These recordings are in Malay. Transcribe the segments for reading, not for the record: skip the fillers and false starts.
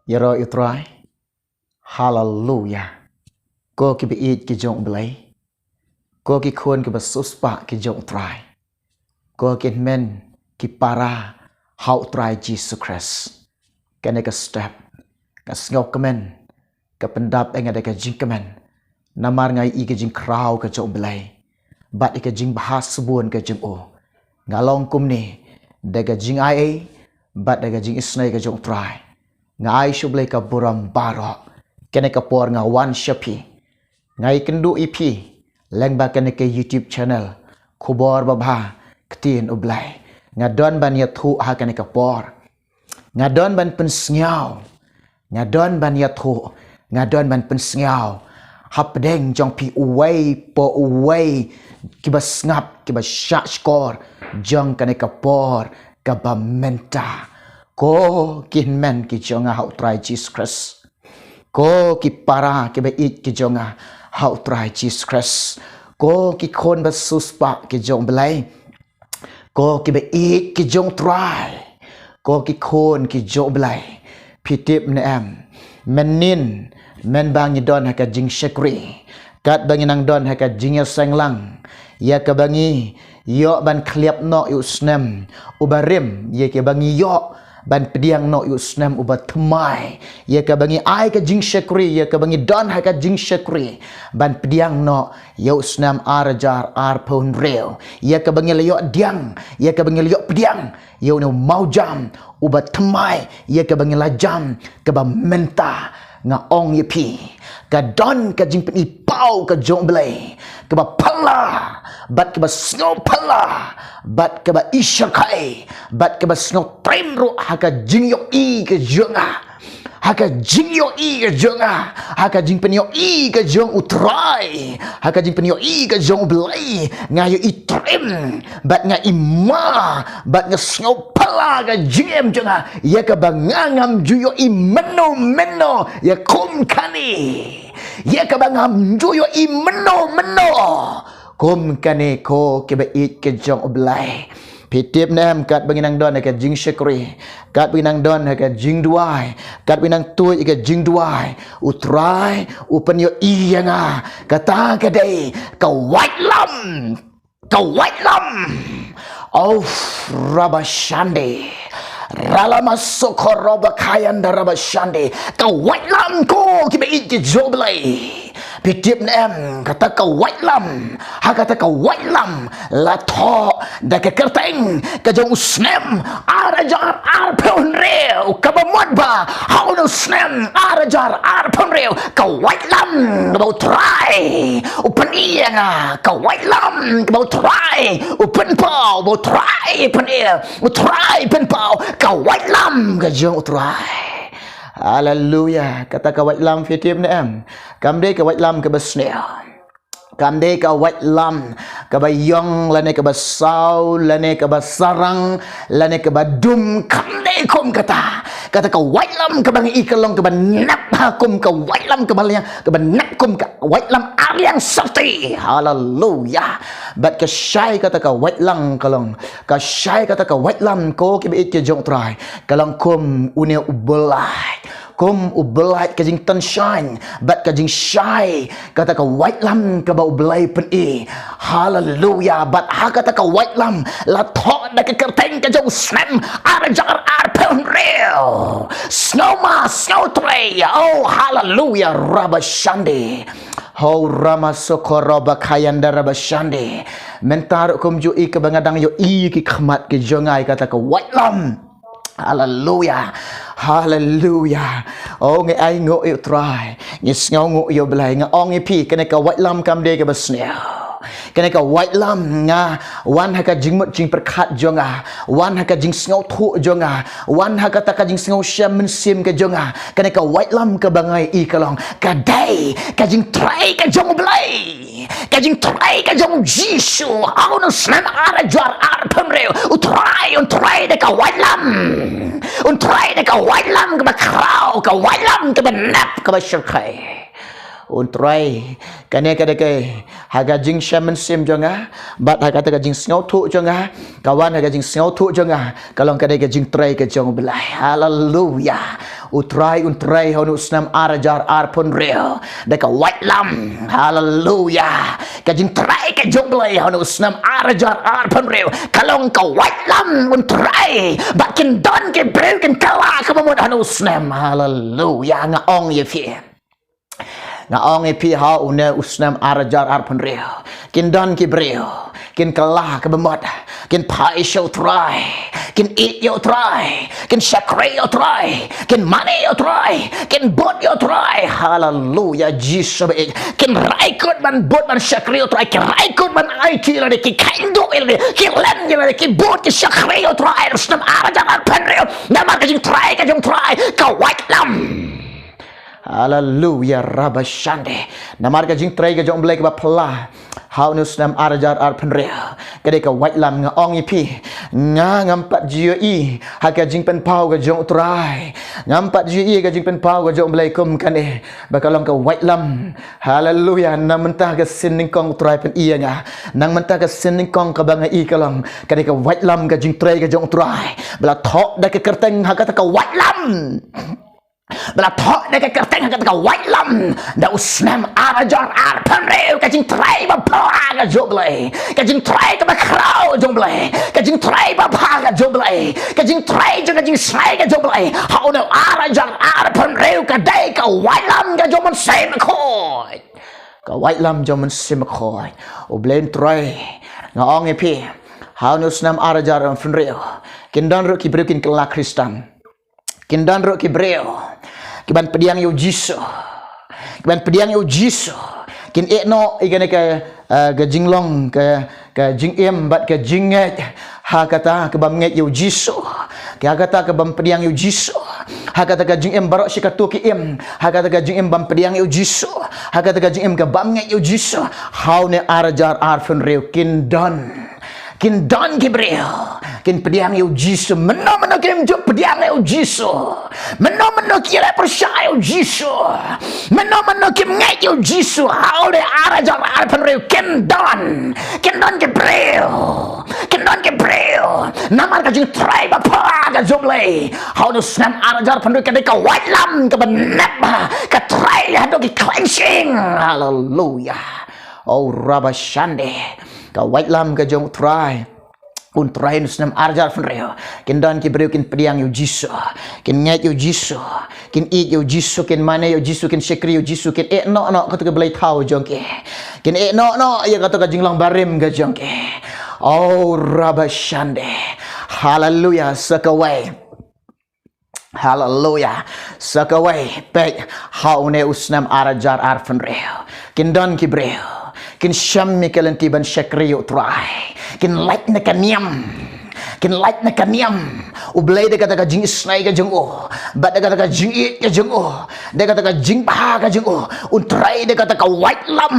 Yaro utrai. Hallelujah. Ko ki beat ki jong Blei. Ko ki khôn ki basuspa ki jong trai. Ko ki men ki para hau trai Jesus Christ. Kene ka step. Ka ngok kemen. Ka pendap enga ka jing kemen. Namar ngai i ka jing krau ka jong Blei. Bat i ka jing bahas subun ka jing o. Ngalong kum ni. Daga jing ai bat daga jing isnai ka jong trai. Ngai shublei ka buram barok. Kene ka por nga one shapi. Ngai kendu ipi. Leng ba kene ke YouTube channel. Kubor babha. Ketin ublai. Ngadon ban ya thu ha kene ka por. Ngadon ban pensngiau. Ngadon ban ya thu. Ngadon ban pensngiau. Hap deng jong pi uwei po uwei. Kiba ngap, kiba syak skor. Jong kene ka por. Kaba mynta. Ko kin men ki jonga hau try Jesus Christ. Ko ki para ki ba it ki jonga hau try Jesus Christ. Ko ki khôn ba suspa ki jong Blei. Ko ki ba it ki jong try. Ko ki khôn ki jong Blei. Pitip ne em. Menin men bang ni don ha ka jing shekri. Kat bang nang don ha ka jing senglang. Ya ka bangi yo ban kliap no yu snem ubarim ye ke bangi yo ban pediang no yu snem ubat thmai ye ka bangi ai ka jing shekri ye ka bangi don ha ka jing shekri ban pediang no yu snem arajar ar pon reo ye ka bangi yo diang ye ka bangi yo pediang yo no mau jam ubat thmai ye ka bangi la jam ka ba mynta nga ong ye pi ka don ka jing pi pau ka jong Blei ka ba phylla bat ka ba snow phylla bat ka ba ishakai bat ka ba snow tremro ha ka jing yo i ka jonga ha ka jing yo i ka jonga ha ka jing pen yo i ka jong utrai ha ka jing pen yo i ka jong Blei nga yo i trem bat nga ima bat nga snow phylla ka jing jonga ya ka ba ngam ju yo i meno ya kum kani ya ka ba ngam ju yo i meno kum kane ko ke ba it ke jong Blei pitip nam kat banginang don ka jing shekri kat banginang don ka jing duai kat banginang tu ka jing duai utrai upen yo iyanga kata ka dei ka waitlam of rabashande ralama sokoroba kayanda rabashande ka waitlam ko ke ba it ke jong Blei pitip nem kata ka waitlam ha kata ka waitlam la tho da ka kerteng ka jong snem arajar ar pon reo ka ba mod ba how no snem arajar ar pon reo ka waitlam ka ba try upen iya ka waitlam ka ba try upen pau ba try pen iya try pen pau ka waitlam ka jong try. Hallelujah. Kata ka waitlam fitim na em. Kamde ka waitlam ka basnea. Kamde ka waitlam ka bayong lane ka basaw lane ka basarang lane ka badum kamde kum kata. Kata ka waitlam ka bang ikalong ka banap kum ka waitlam ka balyang ka banap kum ka waitlam aryang sakti. Hallelujah. Bat ka syai kata ka waitlang kalong. Ka syai kata ka waitlam ko ki bait ke jong try. Kalong kum unia ubelai. Kum ubelai ka jing tan shine bat ka jing shy kata ka waitlam ka ba ublai pen e hallelujah bat ha kata ka waitlam la tho da ka kerteng ka jong snem arajar ar pen real snowma snow tray oh hallelujah rabashande ho rama sokoroba kayanda rabashande mentar kum ju i ka bangadang yo i ki khmat ke jongai kata ka waitlam. Hallelujah. Hallelujah. Oh ngai ai ngo yêu try. Ngai ngau ngo yêu Blei nga ong pi kene ka waitlam kam de ka basnea. Kene ka waitlam nga wan ha ka jing mot jing perkhat jonga. Wan ha ka jing ngau thu jonga. Wan ha ka ta ka jing ngau syam men sim ka jonga. Kene ka waitlam ka bangai i kalong. Ka dai ka jing try ka jong Blei. Ka jing try ka jong Jisu. Au no snem ara jar ar pemreu. Utrai de ka waitlam. Untrai de ka waitlam ka ba krau ka waitlam ka ba nap ka ba shirkai. untrai kane kadake haga jing shaman sim jonga bat haga ta jing snau thu jonga kawan haga jing snau thu jonga kalong kadake jing trai ke jong belai haleluya untrai honu snam arajar arpon reo deka waitlam haleluya ka jing trai ke jong belai honu snam arajar arpon reo kalong ka waitlam untrai bakin don ke broken kala ka mo honu snam haleluya nga ong ye fi nga ong pi ha une usnam arajar arpon reo kin don ki breo kin kalah ke bemot kin pai show try kin eat yo try kin shakre yo try kin money yo try kin bot yo try hallelujah Jesus kin raikut man bot man shakre yo try kin raikut man IT la ki kaindo ile ki len ile ki bot ki shakre yo try usnam arajar arpon reo nama ka jing try ka waitlam haleluya rabashande namar ka jing trai ka jong blai ka pla how nu snam arajar arpen re kade ka waitlam nga ong ipi nga ngampat jio i ha ka jing pen pau ka jong trai ngampat jio i ka jing pen pau ka jong blai kum kane bakalong ka waitlam haleluya nang mentah ka sin ning kong trai pen iya nga nang mentah ka sin ning kong ka bang i kalong kade ka waitlam ka jing trai ka jong trai bla thok da ka kerteng ha ka waitlam bela thok de ka kerteng ka waitlam da usnam arajar arpan reu ka jing trai ba pa ka joblai ka jing trai ka ba krau joblai ka jing trai ba pa ka joblai ka jing trai ka jing sai ka joblai how no arajar arpan reu ka dai ka waitlam ka jomon sai ma khoi ka waitlam jomon sai ma khoi o blame trai nga ong epi how no usnam arajar arpan reu kindan ro ki brekin kala kristan kindan ro ki breo kiban pediang yo jiso kiban pediang yo jiso kin ekno igane ka gajinglong ka jingem bat ka jinget ha kata ke bam nget yo jiso ka kata ke bam pediang yo jiso ha kata ka jingem barok sikatu ki em ha kata ka jingem bam pediang yo jiso ha kata ka jingem ka bam nget yo jiso how ne arajar arfen reu kin don kibreo kin pediang yo jisu meno kim jo pediang yo jisu meno kira percaya yo jisu meno kim ngai yo jisu how de arajar arpen reu kin don kibreo namar ka jing try ba pa ka joblei how no snam arajar pen reu ka de ka waitlam ka benep ka try hado ki cleansing hallelujah oh rabashande ka waitlam ka jong try un try nusnam arjar fen reo kin dan ki breu kin pediang yo jisu kin nget yo jisu kin eat yo jisu kin mane yo jisu kin shekri yo jisu kin no ka tu blai thau jong ke kin no ya ka tu ka jinglang barim ga jong ke oh rabashande hallelujah sakawai pek haune usnam arajar arfen reo kin dan ki breu kin sham mikalan tiban shakriyo try kin light na kaniam ublay de kata ka jing snai ka jeng o bat de kata ka jing it ka jeng o de kata ka jing pa ka jeng o un try de kata ka waitlam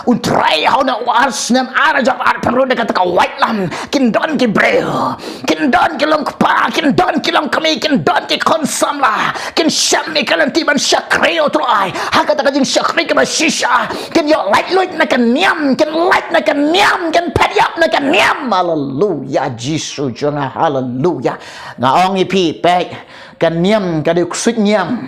un try how na warsnam arajar arparo de kata ka waitlam kin don ki breo kin don ki long pa kin don ki long kami kin don ki konsamla kin sham mikalan tiban shakriyo try ha kata ka jing shakri ka shisha kin yo light na kaniam kin light na kaniam kin pediap na kaniam hallelujah Jesus jonga hallelujah nga ong ipi pek kan niam ka de ksut niam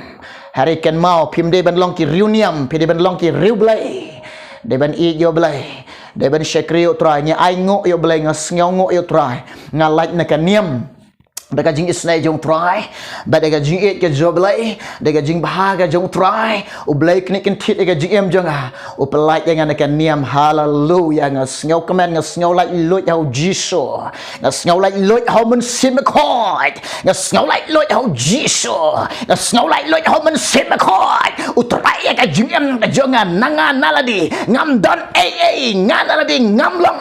hari kan mau pim de ban long ki riu niam pi de ban long ki riu blai de ban i yo blai de ban shakri yo try nya ai ngo yo blai nga sngo ngo yo try nga like na kan niam daga jing isnai jong try ba daga jing it ke joblai daga jing bahaga jong try u blai knik kin tit daga jing em jong u pelai dengan kan niam hallelujah nga sngo kemen nga sngo like lut hau jisu nga sngo like lut hau men sim khoi nga sngo like lut hau jisu nga sngo like lut hau men sim khoi u try ka jing em ka jong nanga naladi ngam don ngam naladi ngam long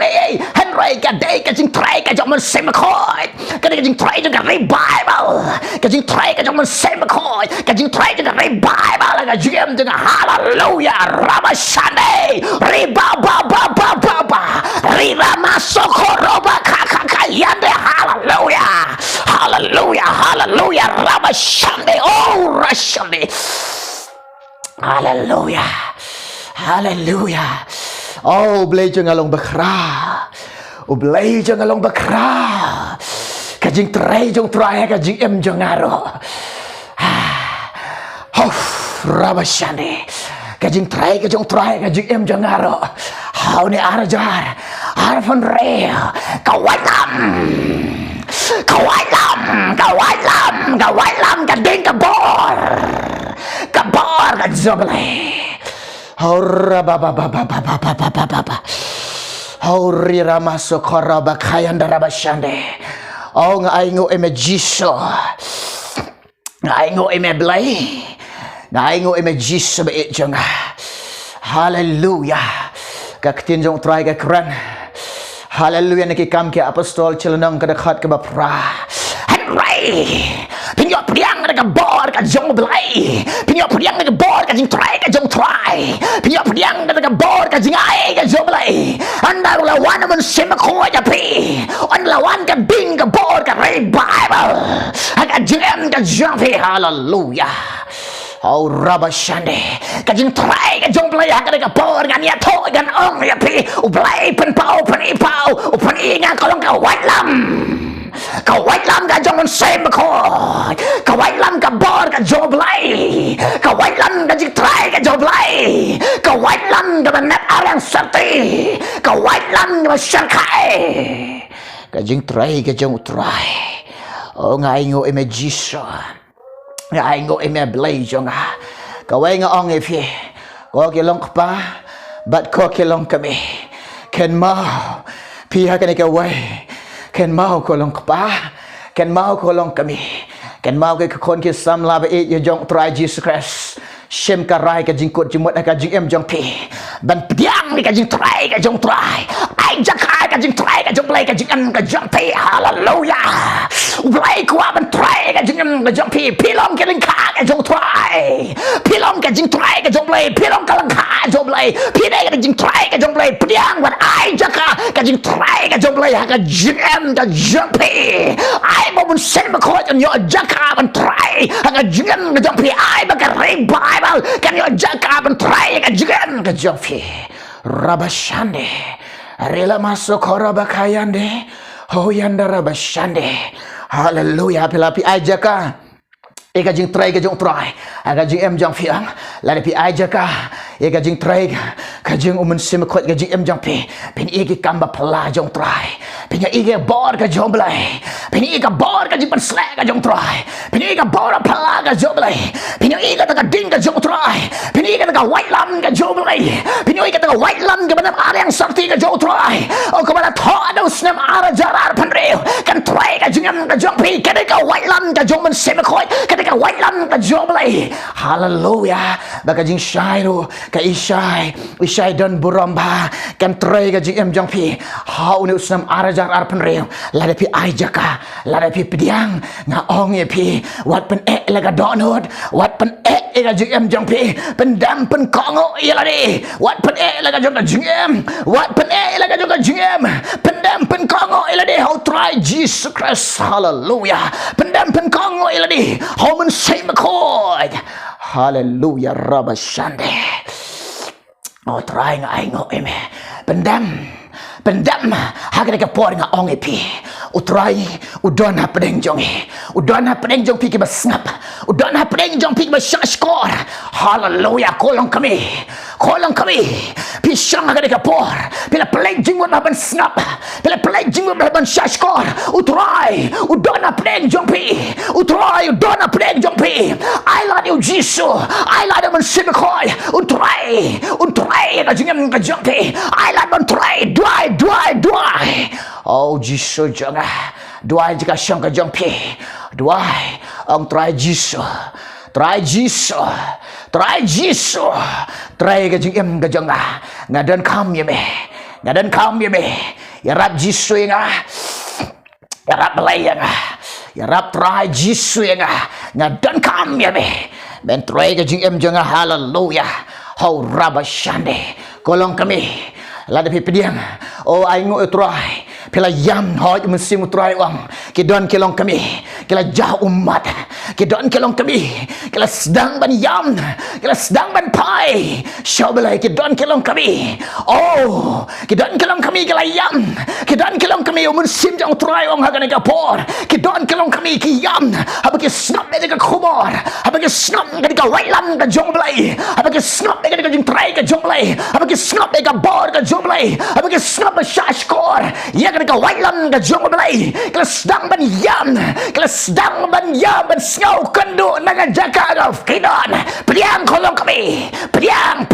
henry ka dai ka jing try ka jong men sim khoi ka jing try ka revival ka jing try ka jong men sim khoi ka jing try ka revival ka jing em jong hallelujah rabashane riba ba riba masokoroba ka yande hallelujah rabashane oh rashane hallelujah Hallelujah. Oh, Blei cho ngalong bakra. Oh, Blei cho ngalong bakra. Ka jing trai jong trai ka jing em jong ngaro. Rabashande. Ka jing trai ka jong trai ka jing em jong ngaro. Hau ni arajar. Arfan re. Ka waitlam. Ka waitlam ka ding ka bor. Ka bor ka joble. Haura baba baba baba baba baba. Hauri ramaso koraba kayanda rabashande. Oh ngai ngo eme jiso. Ngai ngo eme Blei. Ngai ngo eme jiso be jonga. Hallelujah. Kaktin jong try ka kran. Hallelujah nakikam ke apostol chilanang kadakhat ka bapra. Henry. Pinyo priang na bor ka jong Blei. Pinyo priang na bor ka jing try ka jong try. Pinyo priang na bor ka jing ai ka jong Blei. Anda lawan man sima ko ya pi. On lawan ka ding ka bor ka revival. Ka jing ka jong pi. Hallelujah. Oh rabashande ka jing try ka jong Blei ka ka bor ka nia to gan ong ya pi. U Blei pen pau pen i pau. U pen i nga kolong ka waitlam. Ka waitlam ka jong sem ko. Ka waitlam ka bor ka jong Blei. Ka waitlam ka jing try ka jong Blei. Ka waitlam ka net arang sati. Ka waitlam ka sharkai. Ka jing try ka jong try. Oh ngai ngo eme jiso. Ngai ngo eme Blei jong ha. Ka wai nga ong e phi. Ko ki long pa bat ko ki long kami. Ken mau pi ha ka ne ka wai. Ken mau ko long pa. Ken mau ko long kami. Ken mau ke kon ki sam la ba e ye jong try Jesus Christ. Shem ka rai ka jing kot jimot ka jing em jong pi. Ban piang ni ka jing try ka jong try. Ai jakai ka jing try ka jong Blei ka jing em ka jong pi. Hallelujah. Blei ko ban try ka jing em ka jong pi. Pilong ke ling ka jong try. Pilong ka jing try ka jong Blei. Pilong ka lang ka jong Blei. Pi dai ka jing try ka jong Blei. Piang ban ai jaka ka jing try ka jong Blei ka jing em ka jong pi. Ai mo mun sen ma ko yo jaka ban try ka jing em ka jong pi. Ai ba ka revival. Kan yo jaka ban try ka jing em ka jong pi. Rabashande. Rela masuk koraba kayande. Hoyanda rabashande. Hallelujah. Pilapi ajaka. Eka jing try ka jong try. Aga jing em jong fiang. Lada pi ajaka. Eka jing try ka jing umun simakot ka jing em jong pi. Pin iki kamba pala jong try. Pin iki bor ka jong Blei. Pin iki bor ka jing panslek ka jong try. Pin iki bor pala ka jong Blei. Pin iki ka ding ka jong try. Pin iki ka waitlam ka jong Blei. Pin iki ka waitlam ka banam arang sakti ka jong try. O ka bana thodo snem ara jarar panreu. Kan try ka jing em ka jong pi. Kan ka waitlam ka jong man simakot. Kan ka waitlam ka jong Blei. Hallelujah. Baka jing shairu ka Ishai don buramba kan try ka jing em jong pi. Hau ni usnam arajar arpan reu. Lada pi ajaka. Lada pi pediang nga ong ye pi. Wat pen laga donut. Wat pen ka jing em jong pi. Pendam pen kongo ye ladi. Wat pen laga jong ka jing em. Wat pen laga jong ka jing em. Pendam pen kongo ye ladi. How try Jesus Christ. Hallelujah. Pendam pen kongo ye ladi. How men say makod. Hallelujah. Rabashande. Oh try nga ay ngo eme. Pendam hagre ka por nga ong epi. Utray udon ha pedeng jong e. Udon ha pedeng jong pi ki basngap. Udon ha pedeng jong pi ki basyashkor. Hallelujah. Kolong kami. Pi syang hagre ka por. Pila peleng jing mo ban snap. Pila peleng jing mo ban syashkor. Utray udon ha pedeng jong pi. Utray udon ha pedeng jong pi. I love you Jesus. I love man sibakoy. Utray ka jingem ka jong pi. I love man try. Dwai. Oh Jesus jangan. Dwai jika syang ka jong pi. Dwai ang try Jesus. Try ka jingem ka jong ngadan kam ye me. Ya rap Jesus nga. Ya rap Blei nga. Ya rap try Jesus nga. Ngadan kam ye me. Ben try ka jingem jong hallelujah. How rabashande. Kolong kami. Lada pi pediang. Oh ai ngo try. pila yam hoj musim utrai wang kidon kelong kami kila jauh umat kidon kelong kami kila sedang ban yam kila sedang ban pai syabelai kidon kelong kami oh kidon kelong kami kila yam kidon kelong kami musim jang utrai wang hagan kapor kidon kelong kami ki yam habaki snap de ka khumor habaki snap de ka waitlam ka jong Blei habaki snap de ka jing trai ka jong Blei habaki snap de ka bor ka jong Blei habaki snap ba shashkor ya ka waitlam ka jong Blei kila sedang ban yam kila sedang ban yam ban snow kendu naga jaga ka kidon priang kolong kami priang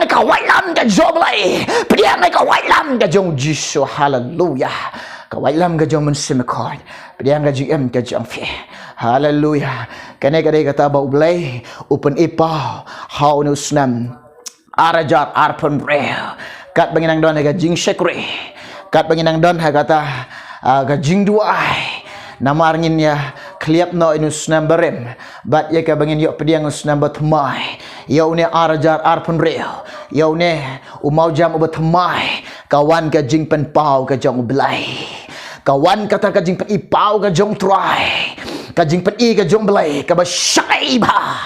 ka waitlam ka jong Blei priang ka waitlam ka jong Jisu hallelujah ka waitlam ka jong mensimekon priang ka jing ka jong fe hallelujah kene kadai kata bau Blei open ipau how no snem arajar arpon real kat banginang don ka jing shekre kat banginang don ha kata ka jing duai namarngin ya kliap no inu snem berem bat ya ka bangin yo pediang snem batmai yo ne arajar arpon real yo ne umau jam ubatmai kawan ka jing pen pau ka jong Blei kawan kata ka jing pen ipau ka jong try ka jing pen i ka jong Blei ka ba shai ba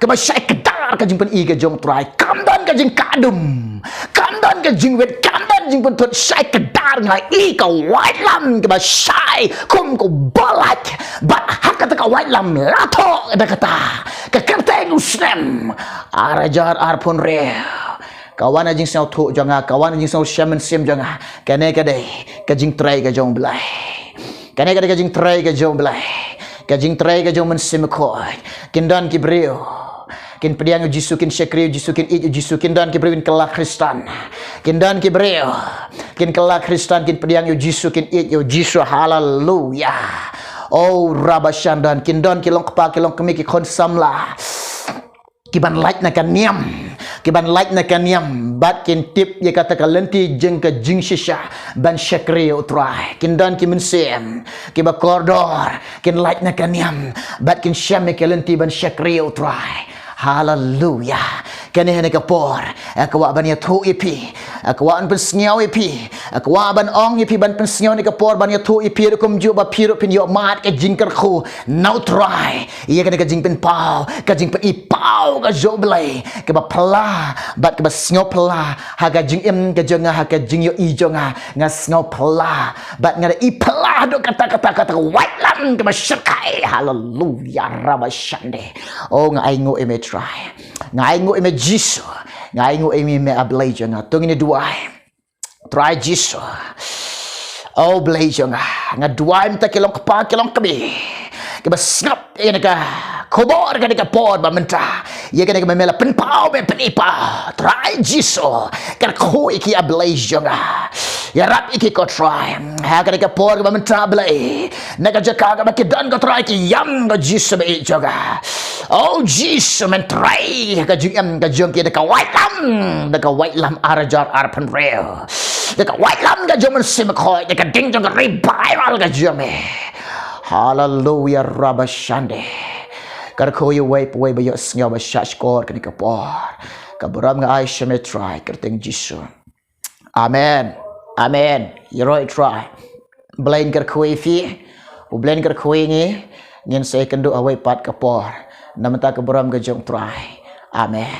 ka ba shai kedar ka jing pen i ka jong try kamdan ka jing kadum kamdan ka jing wet kamdan jing pen tot shai kedar ngai i ka waitlam ka ba shai kum ko balat bat hak kata ka waitlam lato ada kata ka kerteng usnem arajar arpon re kawan ajing sau thu janga kawan ajing sau shaman sim janga kane kadai ka jing trai ka jong Blei kane kadai ka jing trai ka jong Blei ka jing trai ka jong mensim ko kindan ki brio kin pediang Jisu kin syekri Jisu kin i Jisu kin dan ki brio kin kelak Kristan kin dan ki brio kin kelak Kristan kin pediang Jisu kin i Jisu hallelujah oh rabashandan kin dan kilong kepa kilong kemi ki konsamla kiban like na kaniam kiban like na kaniam bat kin tip ye kata kalenti jeng ka jing shisha ban syakri utrai kin dan ki mensem ki ba kordor kin like na kaniam bat kin syam ye kalenti ban syakri utrai hallelujah kani hene kapor akwa ban ya thu ipi akwa an pensngiau ipi akwa ban ong ipi ban pensngiau ni kapor ban ya thu ipi kum ju ba piru pin yo mat ka jingker khu now try ye kani ka jing pen pau ka jing pen ipau ka jo Blei ka ba pala bat ka ba sngo pala ha ka jing em ka jonga ha ka jing yo i jonga nga sngo pala bat nga i pala do kata waitlam ka ba syakai hallelujah rabashande oh nga ai ngo eme try nga ai ngo eme Jisu nga ai ngo eme me Blei jonga tungini duai try Jisu oh Blei jonga nga duai mta kilong kepa kilong kami ka ba snap ye ka kobor ka ka pod ba menta ye ka memela pen pau be pen ipa try Jisu ka khoi ki Blei jonga ya rap iki ko try ha ka pod ba menta Blei na ka jaka ka ba kidan ko try ki yam ga Jisu be jonga oh Jisu men try ka jing ka jong ki ka waitlam arajar arpan real ka waitlam ka jong sim khoi ka ding jong revival ka jong hallelujah rabashande kar ko ye way ba yo snyo ba shashkor kani kapor ka buram nga ai shame try kerteng Jisu amen amen you right try blain kar ko fi u blain kar ko ngi ngin say kendo away pat kapor namata ka buram ga jong try amen